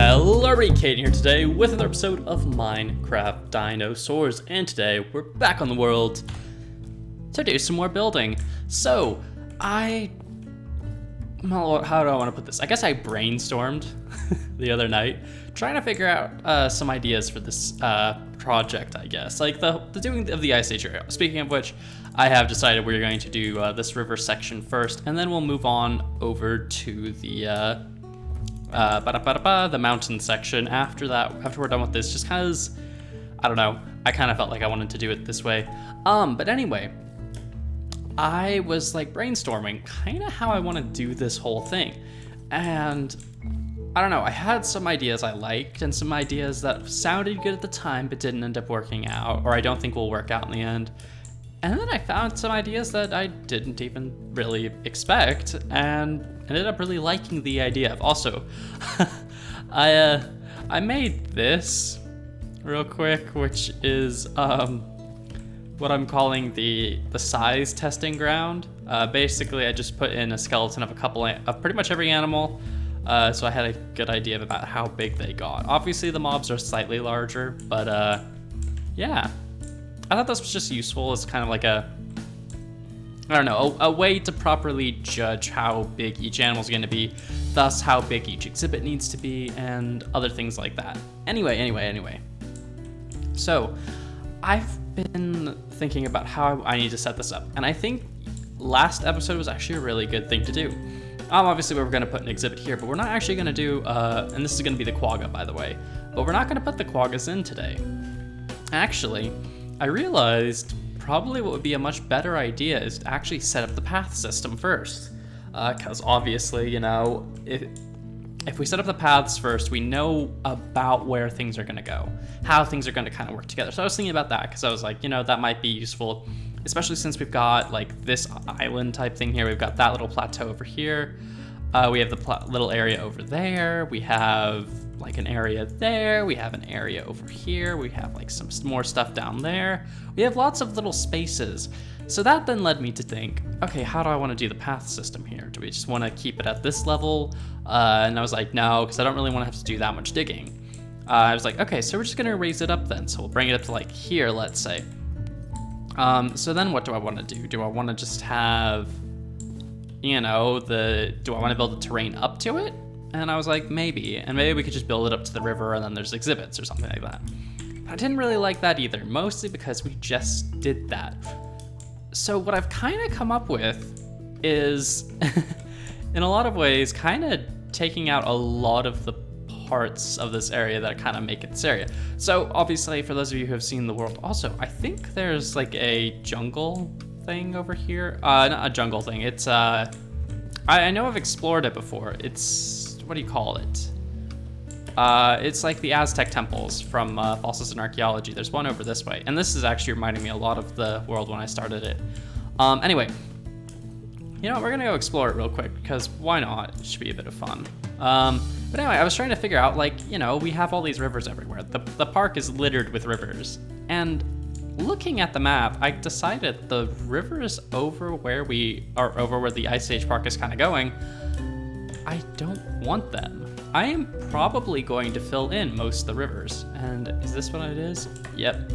Hello, Kate here today with another episode of Minecraft Dinosaurs, and today we're back on the world to do some more building. So, how do I want to put this? I guess I brainstormed the other night, trying to figure out some ideas for this project, I guess. Like the doing of the Ice Age area. Speaking of which, I have decided we're going to do this river section first, and then we'll move on over to the mountain section after that, after we're done with this, just because, I don't know, I kind of felt like I wanted to do it this way. But anyway, I was like brainstorming kind of how I want to do this whole thing. And I don't know, I had some ideas I liked and some ideas that sounded good at the time but didn't end up working out, or I don't think will work out in the end. And then I found some ideas that I didn't even really expect and ended up really liking the idea of. Also, I made this real quick, which is what I'm calling the size testing ground. Basically, I just put in a skeleton of of pretty much every animal, so I had a good idea about how big they got. Obviously, the mobs are slightly larger, but yeah. I thought this was just useful as kind of like a way to properly judge how big each animal is going to be, thus how big each exhibit needs to be, and other things like that. Anyway. So, I've been thinking about how I need to set this up, and I think last episode was actually a really good thing to do. Obviously, we were going to put an exhibit here, but we're not actually going to do, and this is going to be the Quagga, by the way, but we're not going to put the Quaggas in today. Actually, I realized probably what would be a much better idea is to actually set up the path system first. Because obviously, you know, if we set up the paths first, we know about where things are going to go, how things are going to kind of work together. So I was thinking about that because I was like, you know, that might be useful, especially since we've got like this island type thing here. We've got that little plateau over here. We have the little area over there. We have like an area there, we have an area over here, we have like some more stuff down there. We have lots of little spaces. So that then led me to think, okay, how do I want to do the path system here? Do we just want to keep it at this level? And I was like, no, because I don't really want to have to do that much digging. I was like, okay, so we're just gonna raise it up then. So we'll bring it up to like here, let's say. So then what do I want to do? Do I want to just have, you know, do I want to build the terrain up to it? And I was like, maybe. And maybe we could just build it up to the river and then there's exhibits or something like that. But I didn't really like that either, mostly because we just did that. So what I've kind of come up with is, in a lot of ways, kind of taking out a lot of the parts of this area that kind of make it this area. So obviously, for those of you who have seen the world also, I think there's like a jungle thing over here. Not a jungle thing, it's, I know I've explored it before. What do you call it? It's like the Aztec temples from Fossils and Archeology. There's one over this way. And this is actually reminding me a lot of the world when I started it. Anyway, you know, we're gonna go explore it real quick because why not? It should be a bit of fun. But anyway, I was trying to figure out, like, you know, we have all these rivers everywhere. The park is littered with rivers. And looking at the map, I decided the rivers over where the Ice Age Park is kind of going, I don't want them. I am probably going to fill in most of the rivers. And is this what it is? Yep.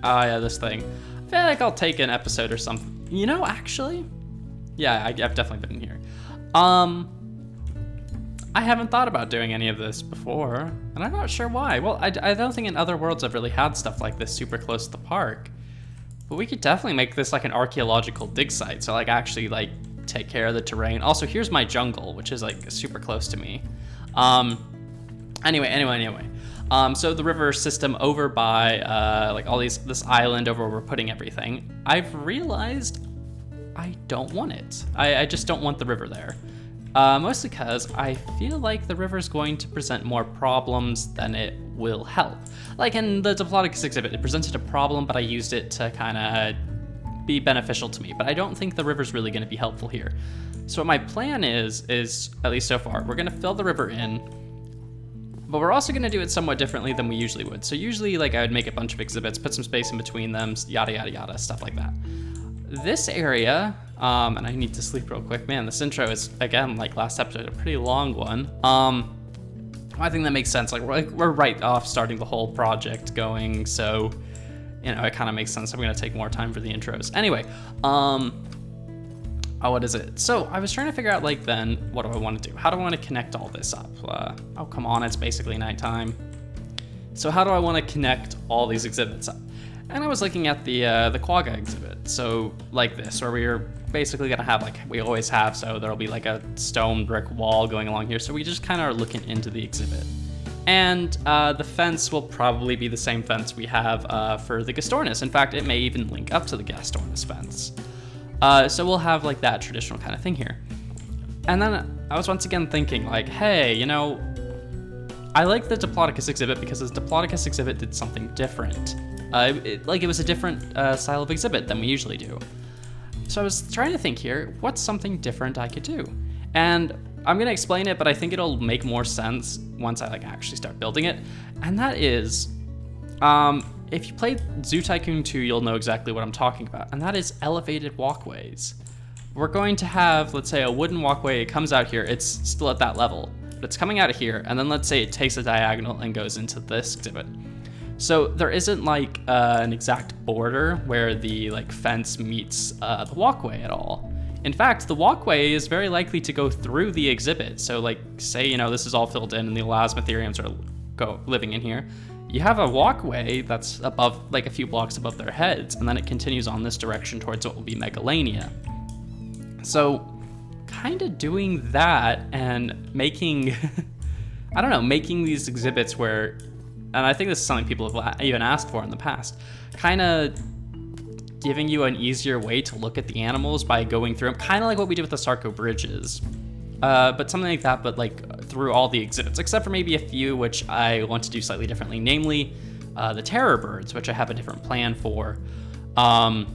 Yeah, this thing. I feel like I'll take an episode or something. You know, actually, yeah, I've definitely been here. I haven't thought about doing any of this before, and I'm not sure why. Well, I don't think in other worlds I've really had stuff like this super close to the park. But we could definitely make this like an archaeological dig site, so like actually like take care of the terrain. Also, here's my jungle, which is like super close to me. Anyway. So the river system over by like this island over where we're putting everything, I've realized I don't want it. I just don't want the river there. Mostly because I feel like the river's going to present more problems than it will help. Like in the diplodocus exhibit, it presented a problem, but I used it to kind of be beneficial to me. But I don't think the river's really going to be helpful here. So what my plan is at least so far, we're going to fill the river in, but we're also going to do it somewhat differently than we usually would. So usually, like, I would make a bunch of exhibits, put some space in between them, yada, yada, yada, stuff like that. This area, and I need to sleep real quick. Man, this intro is, again, like last episode, a pretty long one. I think that makes sense. Like we're right off starting the whole project going, so you know, it kind of makes sense. I'm gonna take more time for the intros. Anyway, oh, what is it? So I was trying to figure out, like, then what do I want to do? How do I want to connect all this up? Oh, come on, it's basically nighttime. So how do I want to connect all these exhibits up? And I was looking at the Quagga exhibit. So like this, where we're basically gonna have, like we always have, so there'll be like a stone brick wall going along here. So we just kind of are looking into the exhibit. And the fence will probably be the same fence we have for the Gastornis. In fact, it may even link up to the Gastornis fence. So we'll have like that traditional kind of thing here. And then I was once again thinking, like, hey, you know, I like the diplodocus exhibit because the diplodocus exhibit did something different. It was a different style of exhibit than we usually do. So I was trying to think here, what's something different I could do? And I'm gonna explain it, but I think it'll make more sense once I like actually start building it. And that is, if you played Zoo Tycoon 2, you'll know exactly what I'm talking about. And that is elevated walkways. We're going to have, let's say, a wooden walkway. It comes out here, it's still at that level, but it's coming out of here. And then let's say it takes a diagonal and goes into this exhibit. So there isn't like an exact border where the like fence meets the walkway at all. In fact, the walkway is very likely to go through the exhibit. So like, say, you know, this is all filled in and the elasmotheriums are living in here. You have a walkway that's above, like a few blocks above their heads, and then it continues on this direction towards what will be Megalania. So kind of doing that and making, I don't know, making these exhibits where, and I think this is something people have even asked for in the past, kind of giving you an easier way to look at the animals by going through them, kind of like what we did with the Sarco bridges. But something like that, but like through all the exhibits, except for maybe a few which I want to do slightly differently, namely the terror birds, which I have a different plan for. And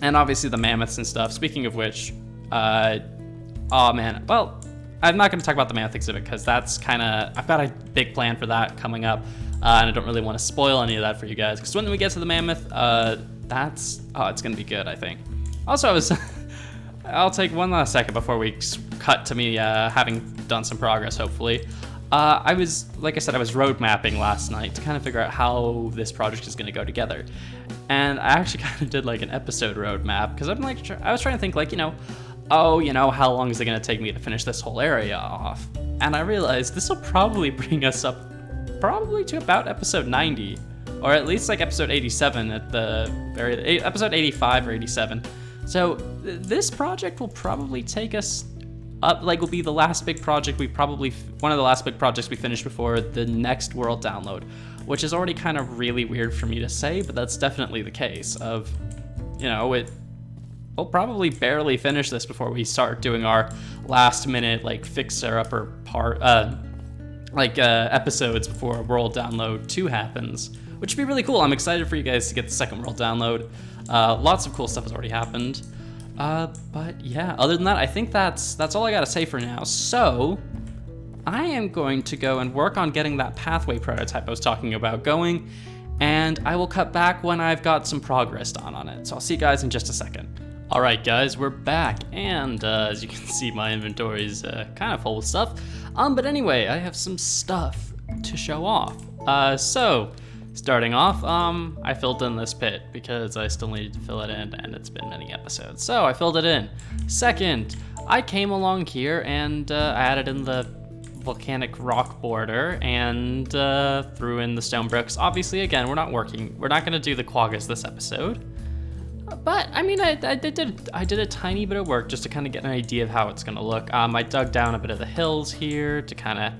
obviously the mammoths and stuff. Speaking of which, oh man, well, I'm not going to talk about the mammoth exhibit because that's kind of, I've got a big plan for that coming up. And I don't really want to spoil any of that for you guys, because when we get to the mammoth, it's going to be good, I think. Also, I'll take one last second before we cut to me having done some progress, hopefully. I was road mapping last night to kind of figure out how this project is going to go together. And I actually kind of did like an episode roadmap, because I was trying to think, like, how long is it going to take me to finish this whole area off? And I realized this will probably bring us up to about episode 90, or at least like episode 87 at the episode 85 or 87. So this project will probably take us up, like will be the last big project one of the last big projects we finish before the next world download, which is already kind of really weird for me to say, but that's definitely the case of, we'll probably barely finish this before we start doing our last minute like fixer-upper part, episodes before World Download 2 happens, which would be really cool. I'm excited for you guys to get the second World Download. Lots of cool stuff has already happened. But yeah, other than that, I think that's all I gotta say for now. So I am going to go and work on getting that pathway prototype I was talking about going, and I will cut back when I've got some progress done on it. So I'll see you guys in just a second. All right, guys, we're back, and as you can see, my inventory is kind of full of stuff. But anyway, I have some stuff to show off. So starting off, I filled in this pit because I still needed to fill it in, and it's been many episodes. So I filled it in. Second, I came along here and I added in the volcanic rock border and threw in the stone bricks. Obviously, again, we're not going to do the Quaggas this episode. But I mean, I did a tiny bit of work just to kind of get an idea of how it's going to look. I dug down a bit of the hills here to kind of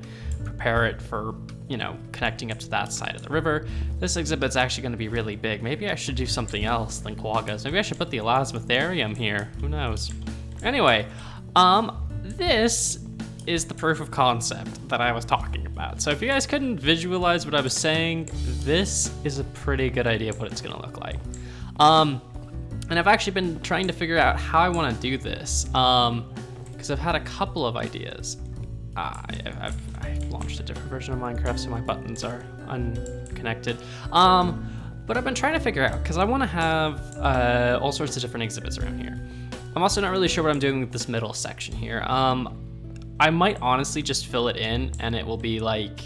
prepare it for, connecting up to that side of the river. This exhibit's actually going to be really big. Maybe I should do something else than Quaggas. Maybe I should put the elasmotherium here. Who knows? Anyway, this is the proof of concept that I was talking about. So if you guys couldn't visualize what I was saying, this is a pretty good idea of what it's going to look like. And I've actually been trying to figure out how I want to do this, because I've had a couple of ideas. I've launched a different version of Minecraft, so my buttons are unconnected. But I've been trying to figure out, because I want to have all sorts of different exhibits around here. I'm also not really sure what I'm doing with this middle section here. I I might honestly just fill it in, and it will be like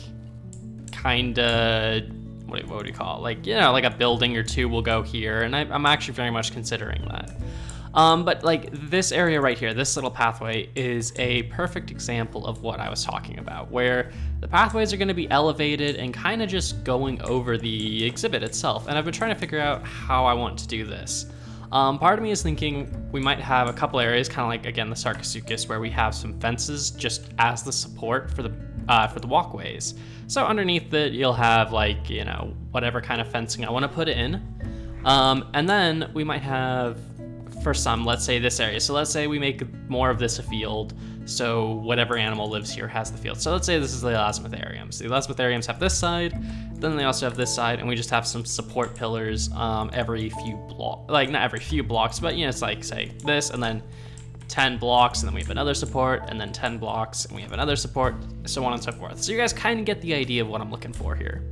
kinda, what do you call it? Like, you know, like a building or two will go here, and I'm actually very much considering that. But like this area right here, this little pathway is a perfect example of what I was talking about, where the pathways are going to be elevated and kind of just going over the exhibit itself. And I've been trying to figure out how I want to do this. Part of me is thinking we might have a couple areas, kind of like, again, the Sarcosuchus, where we have some fences just as the support for the walkways. So underneath it, you'll have like, you know, whatever kind of fencing I want to put in. And then we might have, for some, let's say this area. So let's say we make more of this a field, so whatever animal lives here has the field. So let's say this is the Elasmotheriums. The Elasmotheriums have this side, then they also have this side, and we just have some support pillars every few blocks, like not every few blocks, but you know, it's like, say this, and then 10 blocks, and then we have another support, and then 10 blocks, and we have another support, so on and so forth. So you guys kind of get the idea of what I'm looking for here.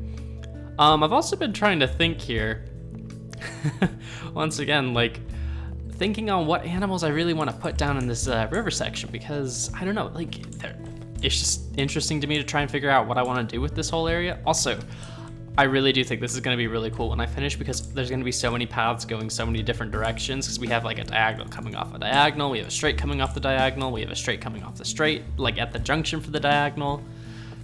I've also been trying to think here, once again, like, thinking on what animals I really want to put down in this river section, because I don't know, like, it's just interesting to me to try and figure out what I want to do with this whole area. Also, I really do think this is going to be really cool when I finish, because there's going to be so many paths going so many different directions, because we have like a diagonal coming off a diagonal, we have a straight coming off the diagonal, we have a straight coming off the straight, like at the junction for the diagonal.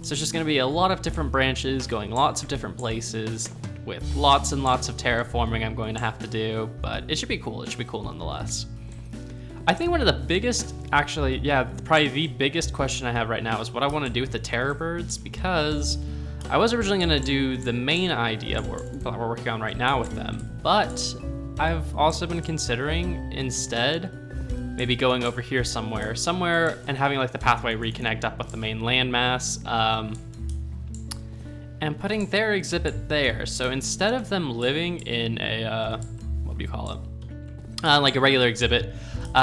So it's just going to be a lot of different branches going lots of different places, with lots and lots of terraforming I'm going to have to do, but it should be cool. It should be cool nonetheless. I think one of the biggest, actually, yeah, probably the biggest question I have right now is what I want to do with the terror birds, because I was originally going to do the main idea we're working on right now with them, but I've also been considering instead maybe going over here somewhere and having like the pathway reconnect up with the main landmass, and putting their exhibit there. So instead of them living in a, what do you call it? Like a regular exhibit,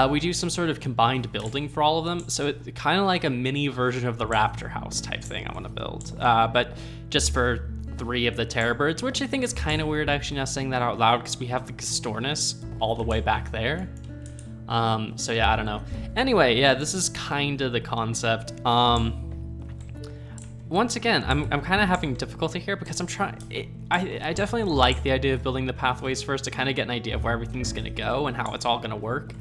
we do some sort of combined building for all of them. So it's kind of like a mini version of the Raptor House type thing I want to build, but just for 3 of the terror birds, which I think is kind of weird actually now saying that out loud, because we have the Castornis all the way back there. So yeah, I don't know. Anyway, yeah, this is kind of the concept. Once again, I'm kind of having difficulty here because I'm trying. I definitely like the idea of building the pathways first to kind of get an idea of where everything's going to go and how it's all going to work.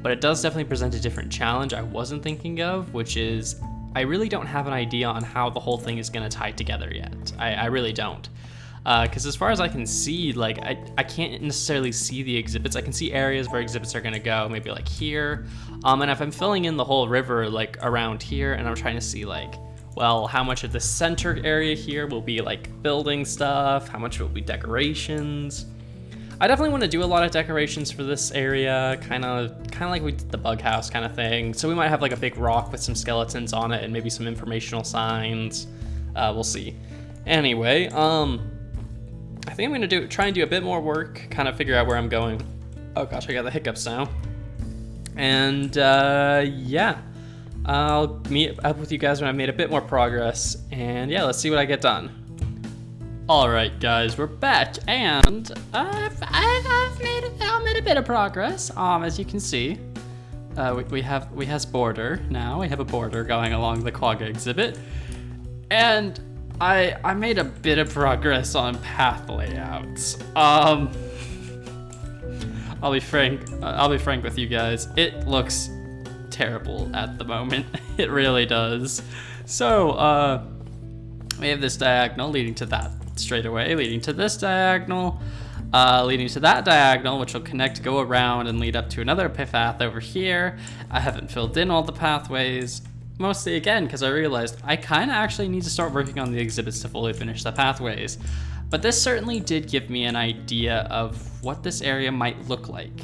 But it does definitely present a different challenge I wasn't thinking of, which is I really don't have an idea on how the whole thing is going to tie together yet. I really don't. Because as far as I can see, like I can't necessarily see the exhibits. I can see areas where exhibits are going to go, maybe like here. And if I'm filling in the whole river like around here, and I'm trying to see like, well, how much of the center area here will be like building stuff, how much will be decorations. I definitely want to do a lot of decorations for this area, kind of like we did the bug house kind of thing. So we might have like a big rock with some skeletons on it and maybe some informational signs. We'll see. Anyway, I think I'm gonna try and do a bit more work, kind of figure out where I'm going. Oh gosh, I got the hiccups now. And yeah. I'll meet up with you guys when I've made a bit more progress, and yeah, let's see what I get done. Alright guys, we're back, and I've made a bit of progress, as you can see. We have border now, we have a border going along the Quagga exhibit, and I made a bit of progress on path layouts. I'll be frank with you guys, it looks terrible at the moment. It really does. So we have this diagonal leading to that straight away, leading to this diagonal, leading to that diagonal, which will connect, go around, and lead up to another path over here. I haven't filled in all the pathways, mostly again because I realized I kind of actually need to start working on the exhibits to fully finish the pathways. But this certainly did give me an idea of what this area might look like.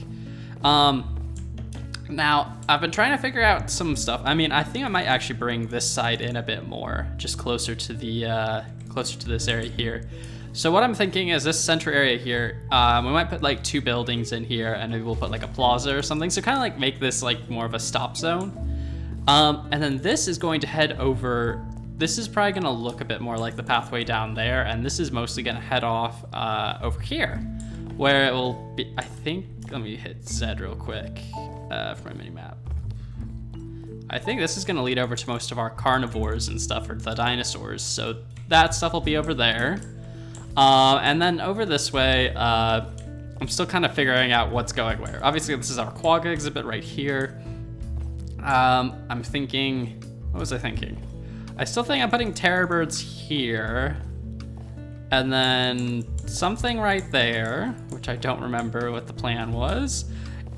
Now, I've been trying to figure out some stuff. I mean, I think I might actually bring this side in a bit more, just closer to this area here. So what I'm thinking is this center area here, we might put like 2 buildings in here, and maybe we'll put like a plaza or something. So kind of like make this like more of a stop zone. And then this is going to head over. This is probably going to look a bit more like the pathway down there, and this is mostly going to head off over here, where it will be, I think, let me hit Z real quick. For my mini map. I think this is going to lead over to most of our carnivores and stuff, or the dinosaurs. So that stuff will be over there. And then over this way, I'm still kind of figuring out what's going where. Obviously, this is our Quagga exhibit right here. I'm thinking, what was I thinking? I still think I'm putting terror birds here. And then something right there, which I don't remember what the plan was.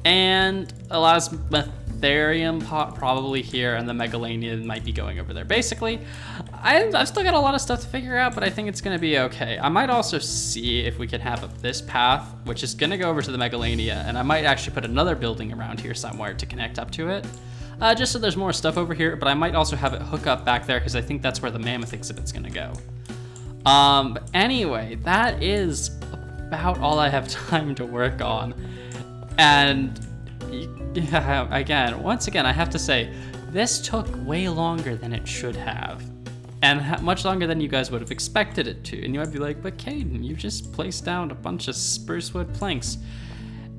And Elasmotherium probably here, and the Megalanian might be going over there. Basically, I've still got a lot of stuff to figure out, but I think it's going to be okay. I might also see if we can have this path, which is going to go over to the Megalania, and I might actually put another building around here somewhere to connect up to it. Just so there's more stuff over here, but I might also have it hook up back there because I think that's where the mammoth exhibit's going to go. But anyway, that is about all I have time to work on. And yeah, once again, I have to say, this took way longer than it should have. And much longer than you guys would have expected it to. And you might be like, but Caden, you just placed down a bunch of spruce wood planks.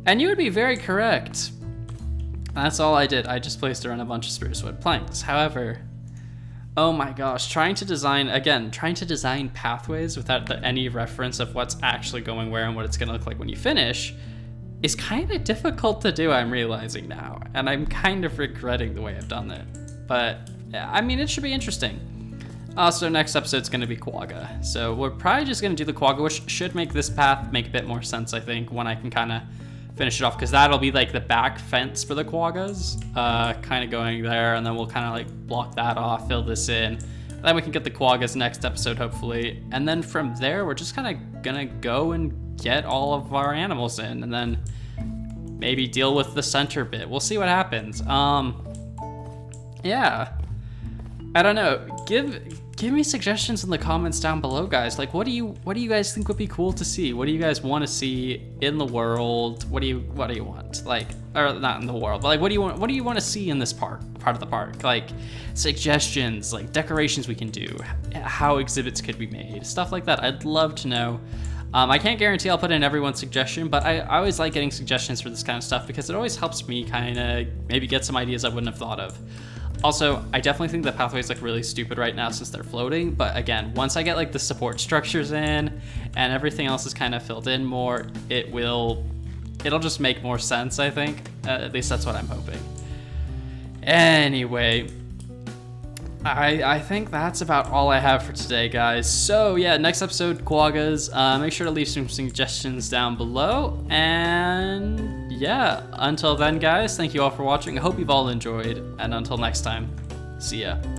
And you would be very correct. That's all I did. I just placed around a bunch of spruce wood planks. However, oh my gosh, trying to design pathways without any reference of what's actually going where and what it's gonna look like when you finish is kind of difficult to do, I'm realizing now. And I'm kind of regretting the way I've done it. But, I mean, it should be interesting. Also, next episode's gonna be Quagga. So we're probably just gonna do the Quagga, which should make this path make a bit more sense, I think, when I can kind of finish it off, because that'll be like the back fence for the Quaggas, kind of going there, and then we'll kind of like block that off, fill this in. Then we can get the Quaggas next episode, hopefully. And then from there, we're just kind of gonna go and get all of our animals in, and then maybe deal with the center bit. We'll see what happens. Yeah. I don't know. Give me suggestions in the comments down below, guys. Like, what do you guys think would be cool to see? What do you guys want to see in the world? What do you want? Like, or not in the world, but like, what do you want to see in this part of the park? Like, suggestions, like decorations we can do, how exhibits could be made, stuff like that. I'd love to know. I can't guarantee I'll put in everyone's suggestion, but I always like getting suggestions for this kind of stuff because it always helps me kind of maybe get some ideas I wouldn't have thought of. Also, I definitely think the pathways look really stupid right now since they're floating, but again, once I get like the support structures in and everything else is kind of filled in more, it'll just make more sense, I think. At least that's what I'm hoping. Anyway, I think that's about all I have for today, guys. So yeah, next episode, Quaggas. Make sure to leave some suggestions down below. And yeah, until then, guys, thank you all for watching. I hope you've all enjoyed. And until next time, see ya.